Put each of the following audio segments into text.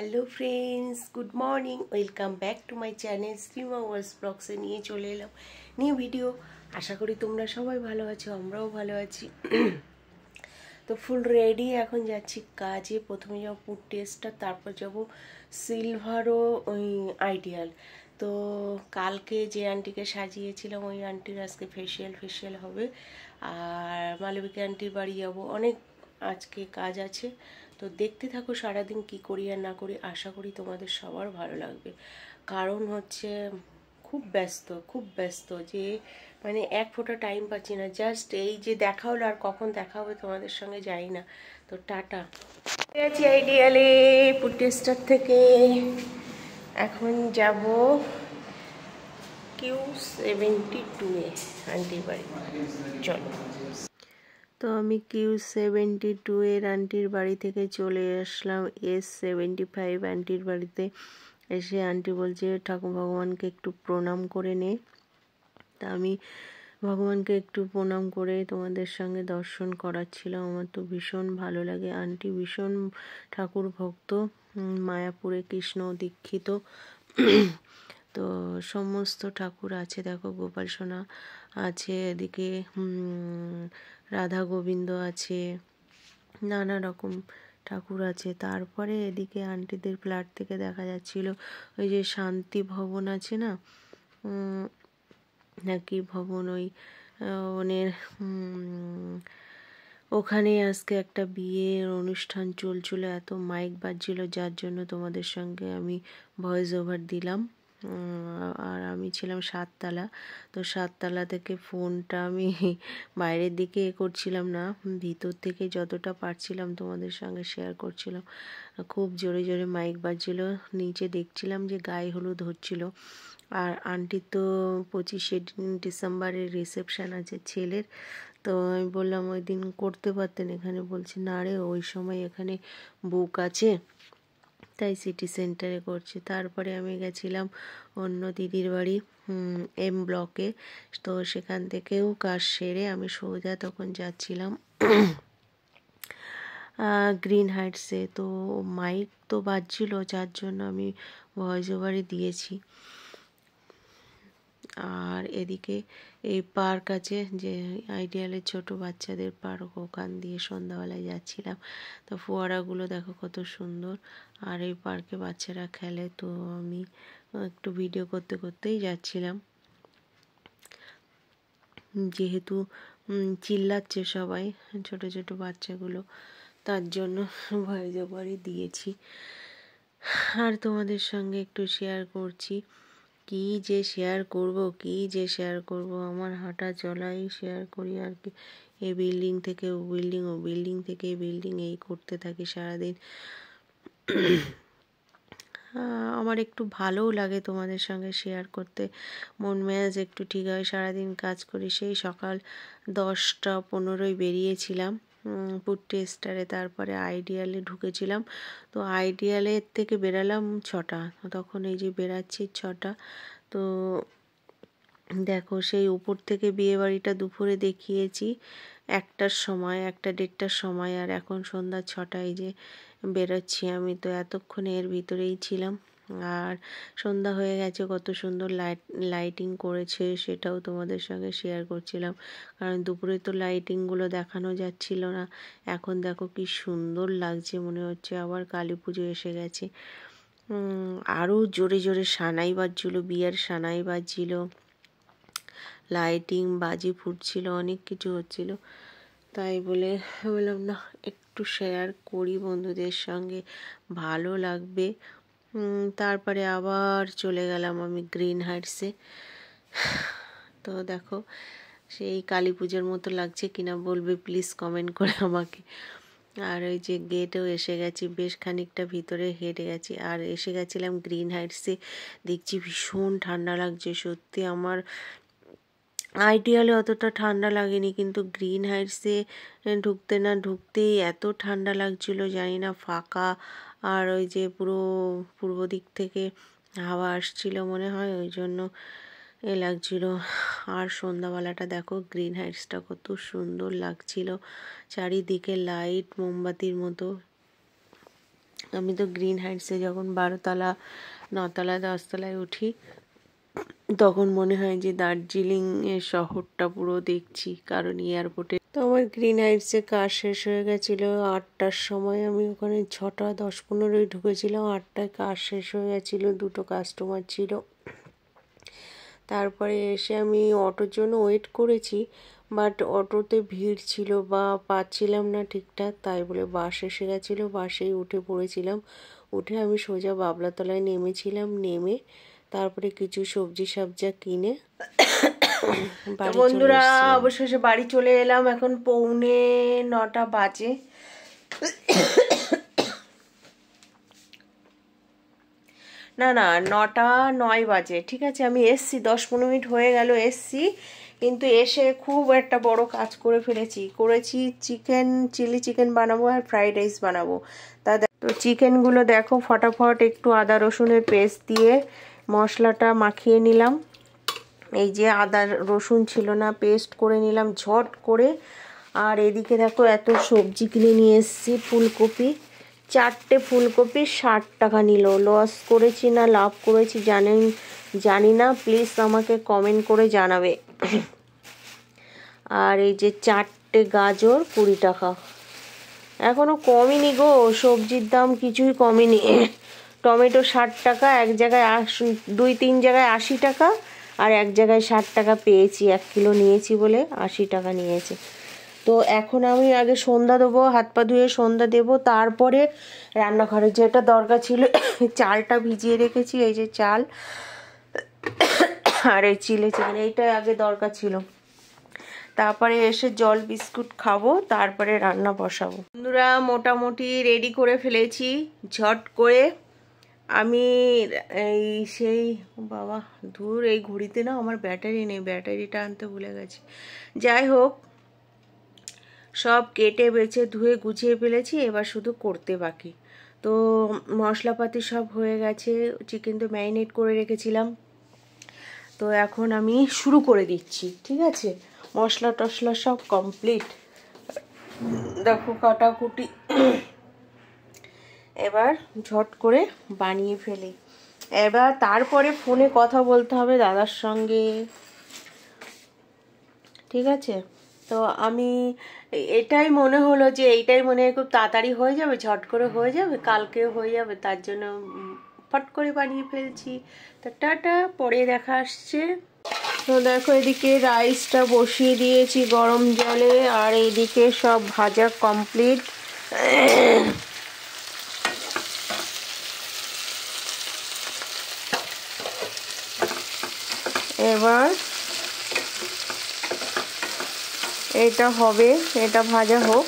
Hello friends, good morning. Welcome back to my channel Shrima ওয়ার্স ব্লগসে নিয়ে চলে এলাম নিউ ভিডিও। আশা করি তোমরা সবাই ভালো আছো, আমরাও ভালো আছি। তো ফুল রেডি, এখন যাচ্ছি কাজে। প্রথমে যাবো ফুড টেস্টটা, তারপর যাব সিলভারও ওই আইডিয়াল। তো কালকে যে আন্টিকে সাজিয়েছিলাম ওই আন্টির আজকে ফেসিয়াল হবে। আর মালবিকা আন্টির বাড়ি যাবো, অনেক আজকে কাজ আছে। তো দেখতে থাকো সারাদিন কি করি আর না করি। আশা করি তোমাদের সবার ভালো লাগবে। কারণ হচ্ছে খুব ব্যস্ত যে মানে এক ফোঁটা টাইম পাচ্ছি না। জাস্ট এই যে দেখা হলো, আর কখন দেখা হবে তোমাদের সঙ্গে যাই না। তো টাটা। আছি আইডিয়ালে ফুড টেস্টার থেকে। এখন যাব Q72 আন্টির বাড়ি। চলো। তো আমি Q72 আন্টির বাড়ি থেকে চলে আসলাম S75 আন্টির বাড়িতে। এসে আন্টি বলছে ঠাকুর ভগবানকে একটু প্রণাম করে নে। তা আমি ভগবানকে একটু প্রণাম করে তোমাদের সঙ্গে দর্শন করাচ্ছিলাম। আমার তো ভীষণ ভালো লাগে। আন্টি ভীষণ ঠাকুর ভক্ত, মায়াপুরে কৃষ্ণ দীক্ষিত। তো সমস্ত ঠাকুর আছে, দেখো গোপাল সোনা আছে, এদিকে রাধা গোবিন্দ আছে, নানা রকম ঠাকুর আছে। তারপরে এদিকে আন্টিদের ফ্ল্যাট থেকে দেখা যাচ্ছিল ওই যে শান্তি ভবন আছে না, নাকি ভবন, ওই ওনের ওখানে আজকে একটা বিয়ের অনুষ্ঠান চলছিল। এত মাইক বাজছিল, যার জন্য তোমাদের সঙ্গে আমি ভয়েস ওভার দিলাম। আর আমি ছিলাম 7তলা। তো 7তলা থেকে ফোনটা আমি বাইরের দিকে করছিলাম না, ভিতর থেকে যতটা পারছিলাম তোমাদের সঙ্গে শেয়ার করছিলাম। খুব জোরে জোরে মাইক বাজছিল। নিচে দেখছিলাম যে গায়ে হলুদ হচ্ছিল। আর আন্টির তো 25শে ডিসেম্বরের রিসেপশান আছে ছেলের। তো আমি বললাম ওই দিন করতে পারতেন এখানে। বলছি না রে, ওই সময় এখানে বুক আছে, তাই সিটি সেন্টারে করছে। তারপরে আমি গেছিলাম অন্য দিদির বাড়ি M ব্লকে। তো সেখান থেকেও কাজ সেরে আমি সোজা তখন যাচ্ছিলাম গ্রিন হাইটসে। তো মাইক তো বাজছিল, যার জন্য আমি ভয়েস ওভারই দিয়েছি। আর এদিকে এই পার্ক আছে, যে আইডিয়ালের ছোট বাচ্চাদের পার্ক, ওখান দিয়ে সন্ধ্যাবেলায় যাচ্ছিলাম। তো ফোয়ারাগুলো দেখো কত সুন্দর। আর এই পার্কে বাচ্চারা খেলে। তো আমি একটু ভিডিও করতে করতেই যাচ্ছিলাম, যেহেতু চিল্লাচ্ছে সবাই, ছোট ছোট বাচ্চাগুলো, তার জন্য ভয়েস ওভারই দিয়েছি। আর তোমাদের সঙ্গে একটু শেয়ার করছি। কি যে শেয়ার করব, আমার হাঁটা চলাই শেয়ার করি আর কি। এই বিল্ডিং থেকে ও বিল্ডিং, ও বিল্ডিং থেকে এই বিল্ডিং, এই করতে থাকি সারাদিন। আমার একটু ভালোও লাগে তোমাদের সঙ্গে শেয়ার করতে, মন মেজাজ একটু ঠিক হয়। সারাদিন কাজ করি, সেই সকাল 10টা 15 বেরিয়েছিলাম ফুড টেস্টারে, তারপরে আইডিয়ালে ঢুকেছিলাম। তো আইডিয়ালের থেকে বেরালাম 6টা, তখন এই যে বেরাচ্ছি 6টা। তো দেখো সেই উপর থেকে বিয়েবাড়িটা দুপুরে দেখিয়েছি 1টার সময়, 1টা 1:30টার সময়, আর এখন সন্ধ্যা 6টায় যে বেরোচ্ছি আমি। তো এতক্ষণে এর ভিতরেই ছিলাম। আর সন্ধ্যা হয়ে গেছে, কত সুন্দর লাইটিং করেছে, সেটাও তোমাদের সঙ্গে শেয়ার করছিলাম। কারণ দুপুরে তো লাইটিংগুলো দেখানো যাচ্ছিল না। এখন দেখো কি সুন্দর লাগছে, মনে হচ্ছে আবার কালী পুজো এসে গেছে। আরও জোরে জোরে সানাই বাজছিল, বিয়ের সানাই বাজছিল, লাইটিং বাজি ফুটছিল, অনেক কিছু হচ্ছিল। তাই বলে বললাম না, একটু শেয়ার করি বন্ধুদের সঙ্গে, ভালো লাগবে। তারপরে আবার চলে গেলাম আমি গ্রিন হাইটসে। তো দেখো সেই কালী পুজোর মতো লাগছে কিনা বলবে প্লিজ কমেন্ট করে আমাকে। আর ওই যে গেটেও এসে গেছি, বেশ খানিকটা ভিতরে হেঁটে গেছি। আর এসে গেছিলাম গ্রিন হাইটসে। দেখছি ভীষণ ঠান্ডা লাগছে সত্যি। আমার আইডিয়ালে অতটা ঠান্ডা লাগেনি, কিন্তু গ্রিন হাইটসে ঢুকতে না ঢুকতেই এত ঠান্ডা লাগছিল, জানি না, ফাঁকা। আর ওই যে পুরো পূর্ব দিক থেকে হাওয়া আসছিল মনে হয়, ওই জন্য লাগছিল। আর সন্ধ্যাবেলাটা দেখো গ্রিন হাইটসটা কত সুন্দর লাগছিল, চারিদিকে লাইট মোমবাতির মতো। আমি তো গ্রিন হাইটসে যখন 12তলা 9তলা 10তলায় উঠি তখন মনে হয় যে দার্জিলিং এর শহরটা পুরো দেখছি, কারণ এয়ারপোর্টে তো আমার গ্রিন হাইটসে কাজ শেষ হয়ে গেছিলো 8টার সময়। আমি ওখানে 6টা 10-15 ঢুকেছিলাম, 8টায় কাজ শেষ হয়ে গেছিলো, 2টো কাস্টমার ছিল। তারপরে এসে আমি অটোর জন্য ওয়েট করেছি, বাট অটোতে ভিড় ছিল বা পাচ্ছিলাম না ঠিকঠাক, তাই বলে বাস এসে গেছিলো, বাসেই উঠে পড়েছিলাম। উঠে আমি সোজা বাবলাতলায় নেমেছিলাম, নেমে তারপরে কিছু সবজি সবজা কিনে বন্ধুরা অবশেষে বাড়ি চলে এলাম। এখন 8:45 বাজে। না 9:09 বাজে, ঠিক আছে। আমি এসছি 10-15 মিনিট হয়ে গেল এসছি, কিন্তু এসে খুব একটা বড় কাজ করে করেছি চিলি চিকেন বানাবো আর ফ্রাইড রাইস বানাবো। তো চিকেনগুলো দেখো ফটাফট একটু আদা রসুনের পেস্ট দিয়ে মশলাটা মাখিয়ে নিলাম। এই যে আদা রসুন ছিল না, পেস্ট করে নিলাম ঝট করে। আর এদিকে দেখো এত সবজি কিনে নিয়ে এসেছি। ফুলকপি 4টে ফুলকপি 60 টাকা নিল। লস করেছি না লাভ করেছি জানি না, প্লিজ আমাকে কমেন্ট করে জানাবে। আর এই যে 4টে গাজর 20 টাকা। এখনো কমেনি গো, সবজির দাম কিছুই কমেনি। টমেটো 60 টাকা, এক জায়গায় 2-3 জায়গায় 80 টাকা, আর এক জায়গায় 60 টাকা পেয়েছি। 1 কিলো নিয়েছি বলে 80 টাকা নিয়েছে। তো এখন আমি আগে সন্ধ্যা দেবো, হাত পা ধুয়ে সন্ধ্যা দেবো, তারপরে রান্নাঘরে যেটা দরকার ছিল চালটা ভিজিয়ে রেখেছি, এই যে চাল আর এই চিলি চিকেন, এইটাই আগে দরকার ছিল। তারপরে এসে জল বিস্কুট খাবো, তারপরে রান্না বসাবো। বন্ধুরা মোটামুটি রেডি করে ফেলেছি ঝট করে। আমি এই সেই বাবা ধুর, এই ঘড়িতে না আমার ব্যাটারি নেই, ব্যাটারিটা আনতে ভুলে গেছি। যাই হোক, সব কেটে বেছে ধুয়ে গুছিয়ে ফেলেছি, এবার শুধু করতে বাকি। তো মশলাপাতি সব হয়ে গেছে, চিকেন তো ম্যারিনেট করে রেখেছিলাম। তো এখন আমি শুরু করে দিচ্ছি, ঠিক আছে। মশলা টশলা সব কমপ্লিট, দেখো কাটাকুটি। এবার ঝট করে বানিয়ে ফেলি। এবার তারপরে ফোনে কথা বলতে হবে দাদার সঙ্গে, ঠিক আছে। তো আমি এটাই মনে হলো যে এইটাই মনে হয় খুব তাড়াতাড়ি হয়ে যাবে, ঝট করে হয়ে যাবে, কালকে হয়ে যাবে, তার জন্য ফট করে বানিয়ে ফেলছি। তো টাটা, পরে দেখা আসছে। তো দেখো এদিকে রাইসটা বসিয়ে দিয়েছি গরম জলে, আর এইদিকে সব ভাজা কমপ্লিট। এবার এটা হবে, এটা ভাজা হোক।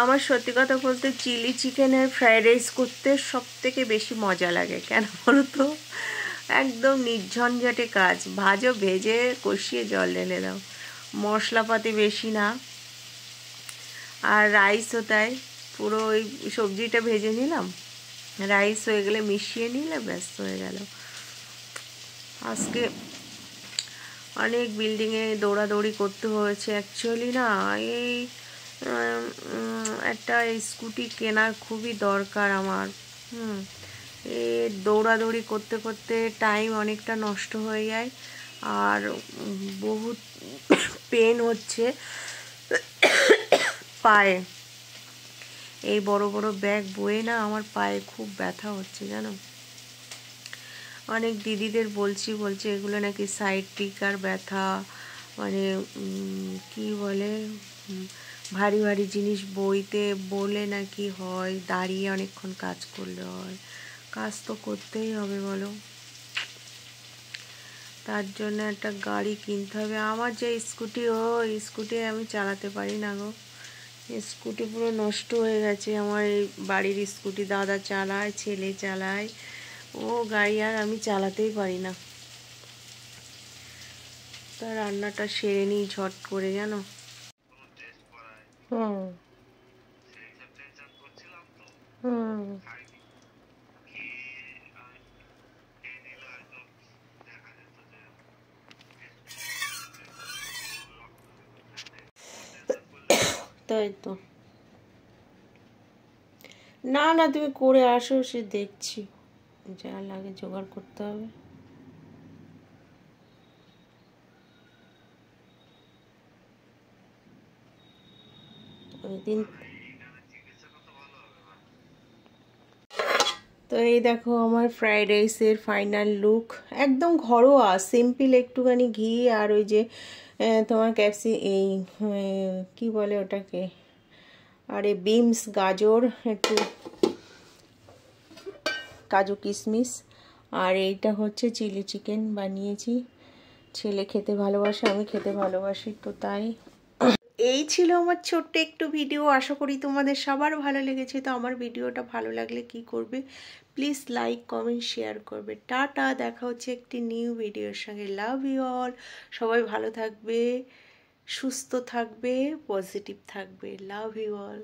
আমার সত্যি কথা বলতে চিলি চিকেনের ফ্রাইড রাইস করতে সব থেকে বেশি মজা লাগে, কেন বলো তো? একদম নির্ঝঞ্ঝাটে কাজ, ভাজো, ভেজে কষিয়ে জল ঢেলে দাও, মশলাপাতি বেশি না। আর রাইসও তাই, পুরো ওই সবজিটা ভেজে নিলাম, রাইস হয়ে গেলে মিশিয়ে নিলে ব্যাস হয়ে গেল। আজকে অনেক বিল্ডিংয়ে দৌড়াদৌড়ি করতে হয়েছে। অ্যাকচুয়ালি না এই একটা স্কুটি কেনার খুবই দরকার আমার। এ দৌড়াদৌড়ি করতে করতে টাইম অনেকটা নষ্ট হয়ে যায়, আর বহুত পেন হচ্ছে পায়ে। এই বড় বড় ব্যাগ বয়ে না আমার পায়ে খুব ব্যথা হচ্ছে জানো। অনেক দিদিদের বলছি এগুলো নাকি সাইড টিকার ব্যথা, মানে কি বলে, ভারী ভারী জিনিস বইতে বলে নাকি হয়, দাঁড়িয়ে অনেকক্ষণ কাজ করলে হয়। কাজ তো করতেই হবে বলো, তার জন্য একটা গাড়ি কিনতে হবে। আমার যে স্কুটি, স্কুটি আমি চালাতে পারি না গো, স্কুটি পুরো নষ্ট হয়ে গেছে। আমার এই বাড়ির স্কুটি দাদা চালায়, ছেলে চালায়, ও গাড়ি আর আমি চালাতেই পারি না। তা রান্নাটা সেরে নিই ঝট করে জানো। হুম হুম তাই তো। না না, তুমি করে আসো, সে দেখছি যা লাগে জোগাড় করতে হবে। ওই দিন তো এই দেখো আমার ফ্রাইড রাইসের ফাইনাল লুক, একদম ঘরোয়া সিম্পল, একটুখানি ঘি আর ওই যে তোমার এই কি বলে ওটাকে, আরে বিনস, গাজর, একটু কাজু কিশমিশ, আর এইটা হচ্ছে চিলি চিকেন বানিয়েছি। ছেলে খেতে ভালোবাসে, আমি খেতে ভালোবাসি, তো তাই। এই ছিল আমার ছোট্ট একটু ভিডিও, আশা করি তোমাদের সবার ভালো লেগেছে। তো আমার ভিডিওটা ভালো লাগলে কি করবে, প্লিজ লাইক কমেন্ট শেয়ার করবে। টাটা, দেখা হচ্ছে একটি নিউ ভিডিওর সঙ্গে। Love you all. সবাই ভালো থাকবে, সুস্থ থাকবে, পজিটিভ থাকবে। Love you all.